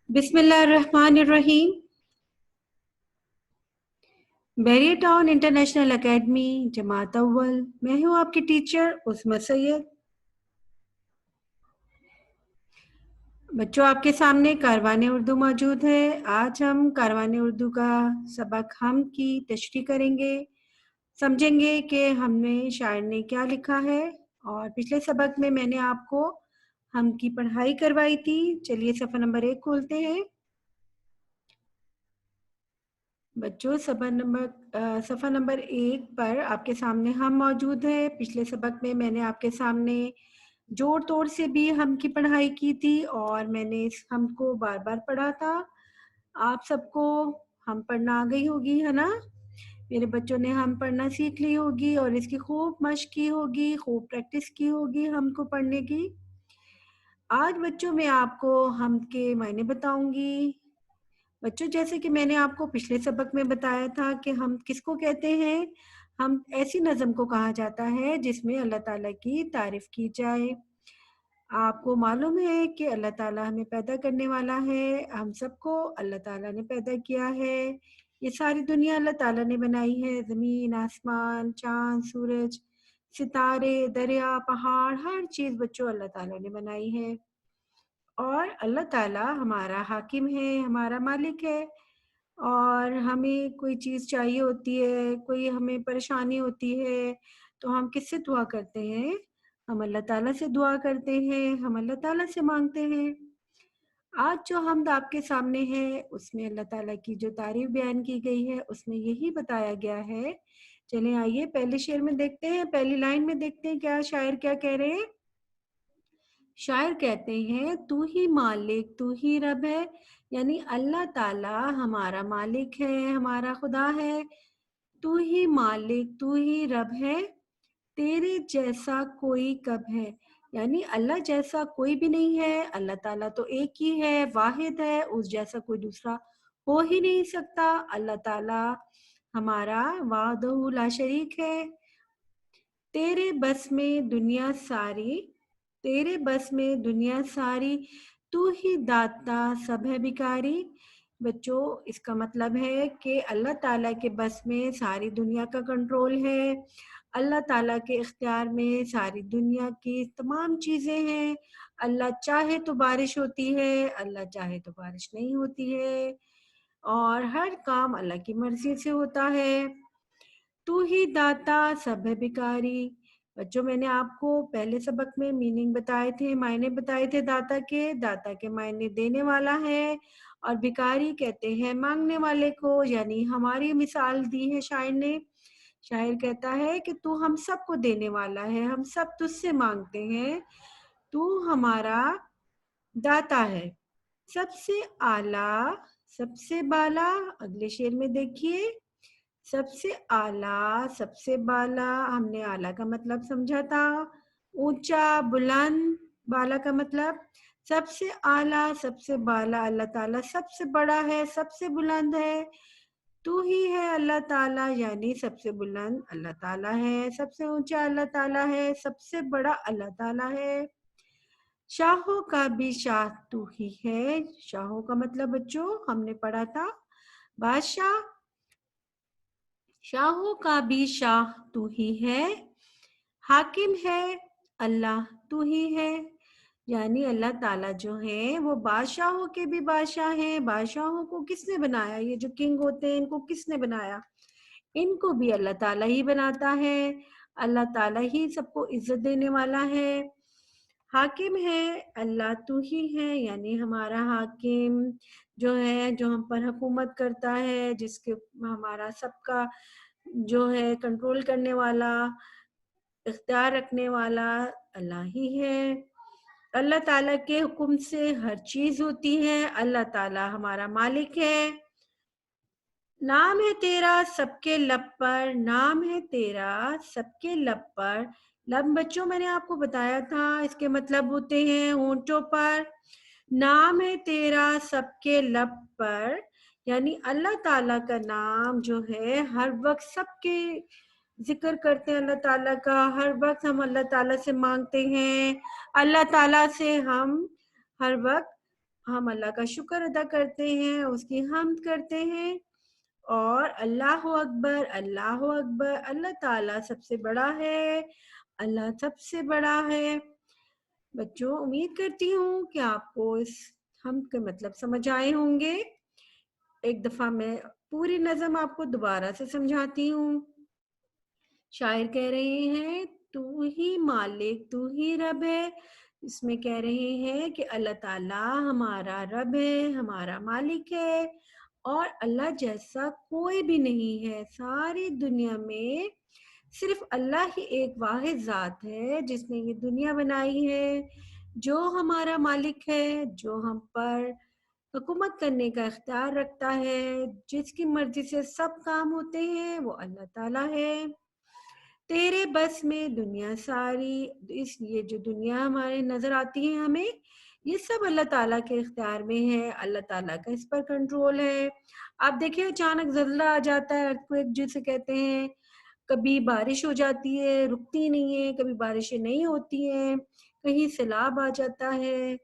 बिस्मिल्लाहिर्रहमानिर्रहीम। Barrier town international academy जमात अव्वल, मैं हूँ आपकी टीचर उस्मा सैयद। बच्चों, आपके सामने कारवान उर्दू मौजूद है। आज हम कारवान उर्दू का सबक हम की तशरीह करेंगे, समझेंगे कि हमने शायर ने क्या लिखा है। और पिछले सबक में मैंने आपको हम की पढ़ाई करवाई थी। चलिए सफ़ा नंबर 1 खोलते हैं। बच्चों, सफ़ा नंबर 1 पर आपके सामने हम मौजूद है। पिछले सबक में मैंने आपके सामने जोड़ तोड़ से भी हम की पढ़ाई की थी और मैंने इस हम को बार बार पढ़ा था। आप सबको हम पढ़ना आ गई होगी, है ना? मेरे बच्चों ने हम पढ़ना सीख ली होगी और इसकी खूब मश्क की होगी, खूब प्रैक्टिस की होगी हमको पढ़ने की। आज बच्चों मैं आपको हम के मायने बताऊंगी। बच्चों, जैसे कि मैंने आपको पिछले सबक में बताया था कि हम किसको कहते हैं। हम ऐसी नज़म को कहा जाता है जिसमें अल्लाह ताला की तारीफ की जाए। आपको मालूम है कि अल्लाह ताला हमें पैदा करने वाला है। हम सबको अल्लाह ताला ने पैदा किया है। ये सारी दुनिया अल्लाह ताला ने बनाई है। ज़मीन, आसमान, चांद, सूरज, सितारे, दरिया, पहाड़, हर चीज़ बच्चों अल्लाह ताला ने बनाई है। और अल्लाह ताला हमारा हाकिम है, हमारा मालिक है। और हमें कोई चीज़ चाहिए होती है, कोई हमें परेशानी होती है, तो हम किससे दुआ करते हैं? हम अल्लाह ताला से दुआ करते हैं, हम अल्लाह ताला से मांगते हैं। आज जो हमद आपके सामने है उसमें अल्लाह ताला की जो तारीफ बयान की गई है उसमें यही बताया गया है। चलें आइए पहले शेर में देखते हैं, पहली लाइन में देखते हैं क्या शायर क्या कह रहे हैं। शायर कहते हैं, तू ही मालिक तू ही रब है, यानी अल्लाह ताला हमारा मालिक है, हमारा खुदा है। तू ही मालिक तू ही रब है, तेरे जैसा कोई कब है। यानी अल्लाह जैसा कोई भी नहीं है। अल्लाह ताला तो एक ही है, वाहिद है, उस जैसा कोई दूसरा हो ही नहीं सकता। अल्लाह ताला हमारा वाहदहू ला शरीक है। तेरे बस में दुनिया सारी, तेरे बस में दुनिया सारी, तू ही दाता सब है भिखारी। बच्चों, इसका मतलब है कि अल्लाह ताला के बस में सारी दुनिया का कंट्रोल है। अल्लाह ताला के इख्तियार में सारी दुनिया की तमाम चीज़ें हैं। अल्लाह चाहे तो बारिश होती है, अल्लाह चाहे तो बारिश नहीं होती है, और हर काम अल्लाह की मर्जी से होता है। तू ही दाता सब है भिखारी। बच्चों, मैंने आपको पहले सबक में मीनिंग बताए थे, मायने बताए थे दाता के। दाता के मायने देने वाला है और भिखारी कहते हैं मांगने वाले को। यानी हमारी मिसाल दी है शायर ने। शायर कहता है कि तू हम सबको देने वाला है, हम सब तुझसे मांगते हैं, तू हमारा दाता है। सबसे आला सबसे बाला, अगले शेर में देखिए। सबसे आला सबसे बाला, हमने आला का मतलब समझा था ऊंचा बुलंद, बाला का मतलब सबसे आला सबसे बाला। अल्लाह ताला सबसे बड़ा है, सबसे बुलंद है। तू ही है अल्लाह ताला, यानी सबसे बुलंद अल्लाह ताला है, सबसे ऊंचा अल्लाह ताला है, सबसे बड़ा अल्लाह ताला है। शाहों का भी शाह तू ही है। शाहों का मतलब बच्चों हमने पढ़ा था बादशाह। शाहों का भी शाह तू ही है, हाकिम है अल्लाह तू ही है। यानी अल्लाह ताला जो है वो बादशाहों के भी बादशाह हैं। बादशाहों को किसने बनाया? ये जो किंग होते हैं इनको किसने बनाया? इनको भी अल्लाह ताला ही बनाता है। अल्लाह ताला ही सबको इज्जत देने वाला है। हाकिम है अल्लाह तू ही है, यानी हमारा हाकिम जो है, जो हम पर हुकूमत करता है, जिसके हमारा सबका जो है कंट्रोल करने वाला, इख्तियार रखने वाला अल्लाह ही है। अल्लाह ताला के हुक्म से हर चीज होती है। अल्लाह ताला हमारा मालिक है। नाम है तेरा सबके लब पर, नाम है तेरा सबके लब पर। लब बच्चों मैंने आपको बताया था इसके मतलब होते हैं होंठों पर। नाम है तेरा सबके लब पर, यानी अल्लाह ताला का नाम जो है हर वक्त सबके जिक्र करते हैं। अल्लाह ताला का हर वक्त हम अल्लाह ताला से मांगते हैं। अल्लाह ताला से हम हर वक्त हम अल्लाह का शुक्र अदा करते हैं, उसकी हम्द करते हैं और अल्लाह अकबर, अल्लाह अकबर, अल्लाह ताला सबसे बड़ा है, अल्लाह सबसे बड़ा है। बच्चों, उम्मीद करती हूँ कि आपको इस हम्द के मतलब समझ आए होंगे। एक दफ़ा मैं पूरी नज़म आपको दोबारा से समझाती हूँ। शायर कह रहे हैं, तू ही मालिक, तू ही रब है। इसमें कह रहे हैं कि अल्लाह ताला हमारा रब है, हमारा मालिक है और अल्लाह जैसा कोई भी नहीं है। सारी दुनिया में सिर्फ अल्लाह ही एक वाहिद ज़ात है जिसने ये दुनिया बनाई है, जो हमारा मालिक है, जो हम पर हुकूमत करने का इख्तियार रखता है, जिसकी मर्जी से सब काम होते हैं, वो अल्लाह ताला है। तेरे बस में दुनिया सारी, इसलिए जो दुनिया हमारे नजर आती है हमें, ये सब अल्लाह ताला के इख्तियार में है, अल्लाह ताला का इस पर कंट्रोल है। आप देखिए, अचानक ज़ल्ज़ला आ जाता है, अर्थक्वेक जिसे कहते हैं। कभी बारिश हो जाती है, रुकती नहीं है, कभी बारिशें नहीं होती हैं, कहीं सैलाब आ जाता है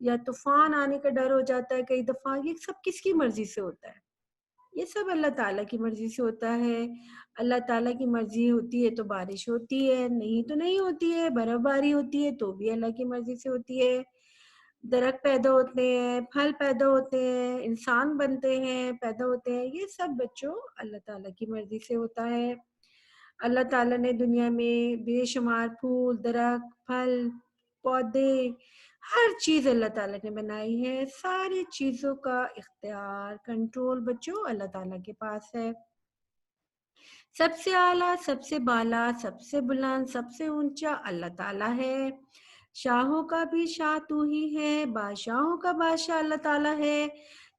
या तूफान आने का डर हो जाता है कई दफा। ये सब किसकी मर्जी से होता है? ये सब अल्लाह ताला की मर्जी से होता है। अल्लाह ताला की मर्जी होती है तो बारिश होती है, नहीं तो नहीं होती है। बर्फबारी होती है तो भी अल्लाह की मर्जी से होती है। दरख्त पैदा होते हैं, फल पैदा होते हैं, इंसान बनते हैं, पैदा होते हैं, ये सब बच्चों अल्लाह ताला की मर्जी से होता है। अल्लाह ताला ने दुनिया में बेशुमार फूल, दरख्त, फल, पौधे, हर चीज़ अल्लाह ताला ने बनाई है। सारी चीज़ों का इख्तियार, कंट्रोल बच्चों अल्लाह ताला के पास है। सबसे आला, सबसे बाला, सबसे बुलंद, सबसे ऊंचा अल्लाह ताला है। शाहों का भी शाह तू ही है, बादशाहों का बादशाह अल्लाह ताला है।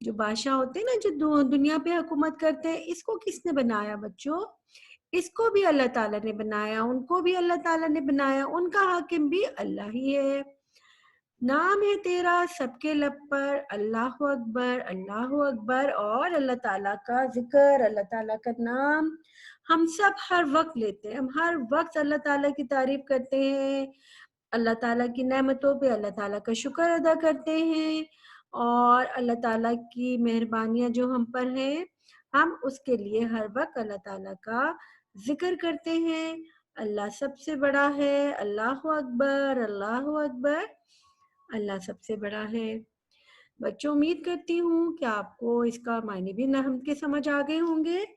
जो बादशाह होते हैं ना, जो दुनिया पे हुकूमत करते हैं, इसको किसने बनाया बच्चों? इसको भी अल्लाह ताला ने बनाया, उनको भी अल्लाह ताला ने बनाया, उनका हाकिम भी अल्लाह ही है। नाम है तेरा सबके लब पर, अल्लाह अकबर और अल्लाह ताला का जिक्र, अल्लाह ताला का नाम हम सब हर वक्त लेते हैं। हम हर वक्त अल्लाह ताला की तारीफ करते हैं, अल्लाह ताला की नेमतों पे अल्लाह ताला का शुक्र अदा करते हैं और अल्लाह ताला की मेहरबानियां जो हम पर हैं, हम उसके लिए हर वक्त अल्लाह ताला का जिक्र करते हैं। अल्लाह सबसे बड़ा है, अल्लाह अकबर, अल्लाह अकबर, अल्लाह सबसे बड़ा है। बच्चों, उम्मीद करती हूँ कि आपको इसका मायने भी नहम के समझ आ गए होंगे।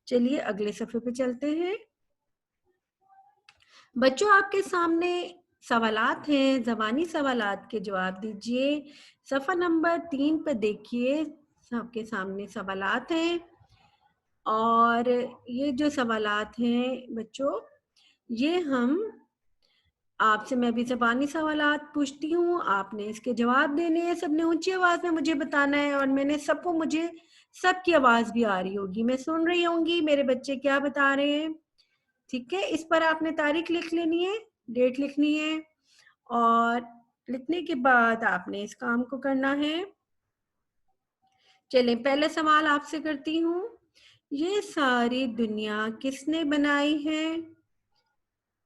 चलिए अगले सफ़े पे चलते हैं। बच्चों, आपके सामने सवालात हैं, ज़बानी सवालात के जवाब दीजिए। सफ़ा नंबर 3 पर देखिए, आपके सामने सवालात हैं और ये जो सवालात हैं बच्चों, ये हम आपसे, मैं भी ज़बानी सवालात पूछती हूँ, आपने इसके जवाब देने हैं। सबने ऊंची आवाज़ में मुझे बताना है और मैंने सबको, मुझे सबकी आवाज़ भी आ रही होगी, मैं सुन रही होंगी मेरे बच्चे क्या बता रहे हैं। ठीक है, इस पर आपने तारीख लिख लेनी है, डेट लिखनी है और लिखने के बाद आपने इस काम को करना है। चलें, पहले सवाल आपसे करती हूँ। ये सारी दुनिया किसने बनाई है?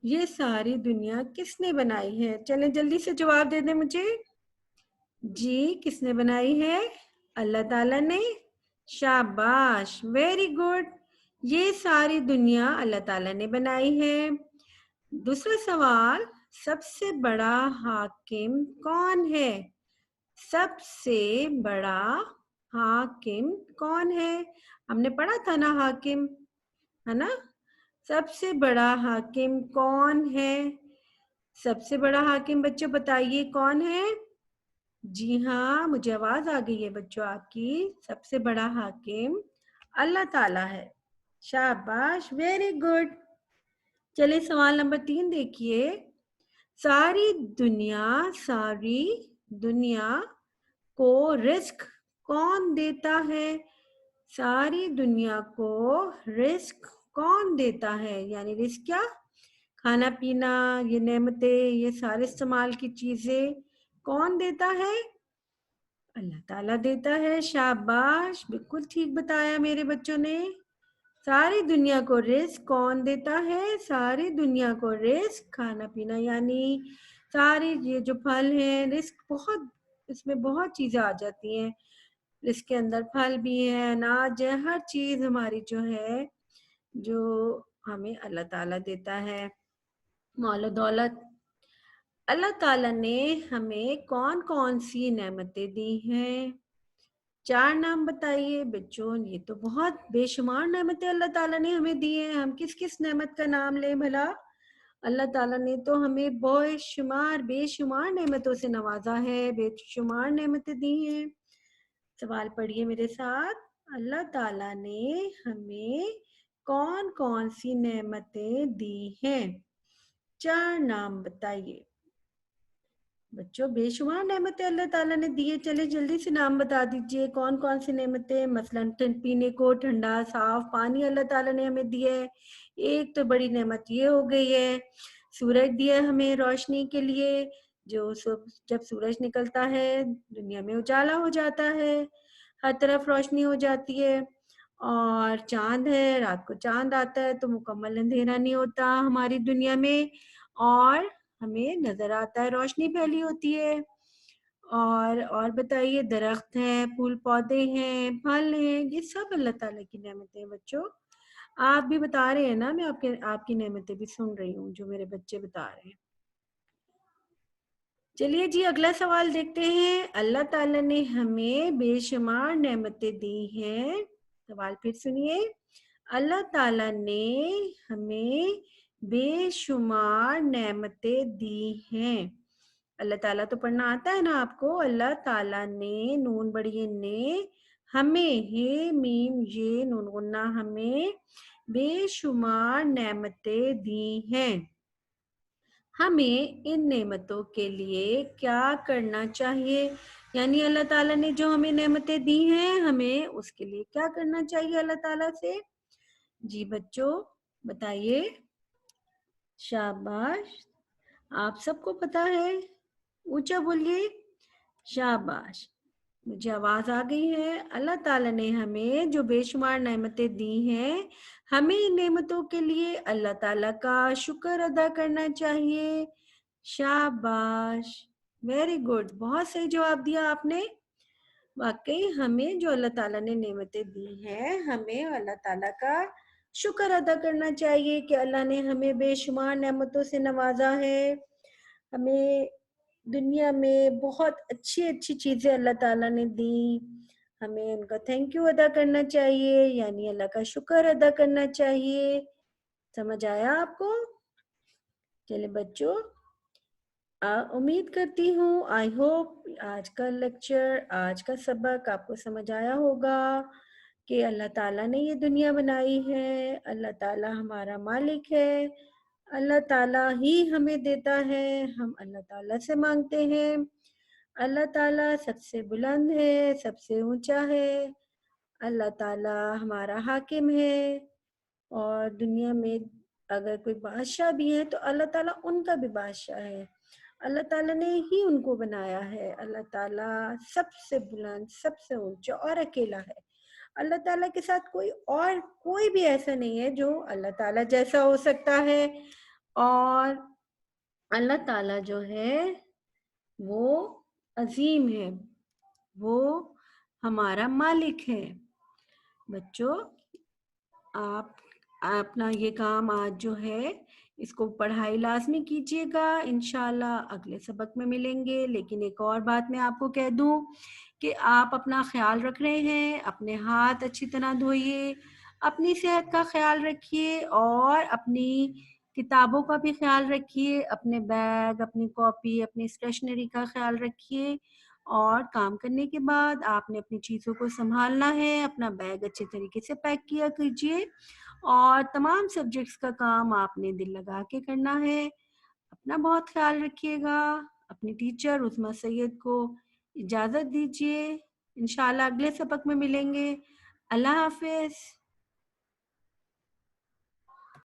ये सारी दुनिया किसने बनाई है? चलें जल्दी से जवाब दे दें मुझे। जी, किसने बनाई है? अल्लाह ताला ने। शाबाश, वेरी गुड। ये सारी दुनिया अल्लाह ताला ने बनाई है। दूसरा सवाल, सबसे बड़ा हाकिम कौन है? सबसे बड़ा हाकिम कौन है? हमने पढ़ा था ना हाकिम, है ना? सबसे बड़ा हाकिम कौन है? सबसे बड़ा हाकिम बच्चों बताइए कौन है? जी हाँ, मुझे आवाज आ गई है बच्चों आपकी। सबसे बड़ा हाकिम अल्लाह ताला है। शाबाश, वेरी गुड। चलिए सवाल नंबर 3 देखिए। सारी दुनिया को रिस्क कौन देता है? सारी दुनिया को रिस्क कौन देता है? यानी रिस्क क्या? खाना पीना, ये नेमतें, ये सारे इस्तेमाल की चीजें कौन देता है? अल्लाह ताला देता है। शाबाश, बिल्कुल ठीक बताया मेरे बच्चों ने। सारी दुनिया को रिस्क कौन देता है? सारी दुनिया को रिस्क, खाना पीना यानी सारे ये जो फल हैं, रिस्क बहुत اس میں بہت چیزیں آ جاتی ہیں، اس کے اندر پھل بھی ہے، اناج ہے، ہر چیز ہماری جو ہے جو ہمیں اللہ تعالیٰ دیتا ہے، مال و دولت۔ اللہ تعالیٰ نے ہمیں کون کون سی نعمتیں دی ہیں؟ 4 نام بتائیے بچوں، یہ تو بہت بے شمار نعمتیں اللہ تعالیٰ نے ہمیں دی ہیں، ہم کس کس نعمت کا نام لیں بھلا؟ اللہ تعالیٰ نے تو ہمیں بے شمار نعمتوں سے نوازا ہے، بے شمار نعمتیں دی ہیں۔ سوال پڑھیے میرے ساتھ، اللہ تعالیٰ نے ہمیں کون کون سی نعمتیں دی ہیں؟ 4 نام بتائیے بچوں، بے شمار نعمتیں اللہ تعالیٰ نے دی ہے، چلے جلدی سے نام بتا دیجئے کون کون سی نعمتیں۔ مثلاً پینے کو ٹھنڈا صاف پانی اللہ تعالیٰ نے ہمیں دیا ہے، ایک تو بڑی نعمت یہ ہو گئی ہے۔ سورج دیا ہمیں روشنی کے لیے، جب سورج نکلتا ہے دنیا میں اجالا ہو جاتا ہے، ہر طرف روشنی ہو جاتی ہے۔ اور چاند ہے، رات کو چاند آتا ہے تو مکمل اندھیرا نہیں ہوتا ہماری دنیا میں، اور ہمیں نظر آتا ہے، روشنی پھیلی ہوتی ہے۔ اور بتائیے، درخت ہیں، پھول پودے ہیں، پھل ہیں، یہ سب اللہ تعالیٰ کی نعمتیں ہیں بچوں۔ آپ بھی بتا رہے ہیں نا، میں آپ کی نعمتیں بھی سن رہی ہوں جو میرے بچے بتا رہے ہیں۔ چلیے جی اگلا سوال دیکھتے ہیں۔ اللہ تعالیٰ نے ہمیں بے شمار نعمتیں دی ہیں، سوال پھر سنیے۔ اللہ تعالیٰ نے ہمیں بے شمار نعمتیں دی ہیں۔ اللہ تعالیٰ تو پڑھنا آتا ہے نا آپ کو؟ اللہ تعالیٰ نے، نون بڑی نے، ہمیں، یہ میم یہ نون غنہ، ہمیں بے شمار نعمتیں دی ہیں۔ ہمیں ان نعمتوں کے لیے کیا کرنا چاہیے؟ یعنی اللہ تعالیٰ نے جو ہمیں نعمتیں دی ہیں، ہمیں اس کے لیے کیا کرنا چاہیے اللہ تعالیٰ سے؟ جی بچوں بتائیے، شاباش، آپ سب کو پتا ہے، اونچا بولیے، شاباش، مجھے آواز آ گئی ہے۔ اللہ تعالیٰ نے ہمیں جو بے شمار نعمتیں دی ہیں، ہمیں ان نعمتوں کے لیے اللہ تعالیٰ کا شکر ادا کرنا چاہیے۔ شاباش، ویری گڈ، بہت صحیح جواب دیا آپ نے۔ واقعی ہمیں جو اللہ تعالیٰ نے نعمتیں دی ہیں، ہمیں اللہ تعالیٰ کا شکر ادا کرنا چاہیے کہ اللہ نے ہمیں بے شمار نعمتوں سے نوازا ہے۔ ہمیں دنیا میں بہت اچھی اچھی چیزیں اللہ تعالیٰ نے دی، ہمیں ان کا تھینک یو ادا کرنا چاہیے، یعنی اللہ کا شکر ادا کرنا چاہیے۔ سمجھ آیا آپ کو؟ چلے بچوں، امید کرتی ہوں، آئی ہوپ آج کا لیکچر، آج کا سبق آپ کو سمجھ آیا ہوگا کہ اللہ تعالیٰ نے یہ دنیا بنائی ہے، اللہ تعالیٰ ہمارا مالک ہے، اللہ تعالیٰ ہی ہمیں دیتا ہے، ہم اللہ تعالیٰ سے مانگتے ہیں۔ اللہ تعالیٰ سب سے بلند ہے، سب سے اونچا ہے، اللہ تعالیٰ ہمارا حاکم ہے، اور دنیا میں اگر کوئی بادشاہ بھی ہے تو اللہ تعالیٰ ان کا بھی بادشاہ ہے، اللہ تعالیٰ نے ہی ان کو بنایا ہے۔ اللہ تعالیٰ سب سے بلند، سب سے اونچا اور اکیلا ہے۔ اللہ تعالیٰ کے ساتھ کوئی بھی ایسا نہیں ہے جو اللہ تعالیٰ جیسا ہو سکتا ہے، اور اللہ تعالیٰ جو ہے وہ عظیم ہے، وہ ہمارا مالک ہے۔ بچوں آپ اپنا یہ کام آج جو ہے اس کو پڑھائی لازمی کیجیے گا، انشاءاللہ اگلے سبق میں ملیں گے۔ لیکن ایک اور بات میں آپ کو کہہ دوں کہ آپ اپنا خیال رکھ رہے ہیں، اپنے ہاتھ اچھی طرح دھوئیے، اپنی صحت کا خیال رکھیے، اور اپنی کتابوں کا بھی خیال رکھیے، اپنے بیگ، اپنی کاپی، اپنی اسٹیشنری کا خیال رکھیے۔ اور کام کرنے کے بعد آپ نے اپنی چیزوں کو سنبھالنا ہے، اپنا بیگ اچھے طریقے سے پیک کیا کیجیے، اور تمام سبجیکٹس کا کام آپ نے دل لگا کے کرنا ہے۔ اپنا بہت خیال رکھیے گا۔ اپنی ٹیچر عظمیٰ سید کو اجازت دیجیے، انشاءاللہ اگلے سبق میں ملیں گے۔ اللہ حافظ۔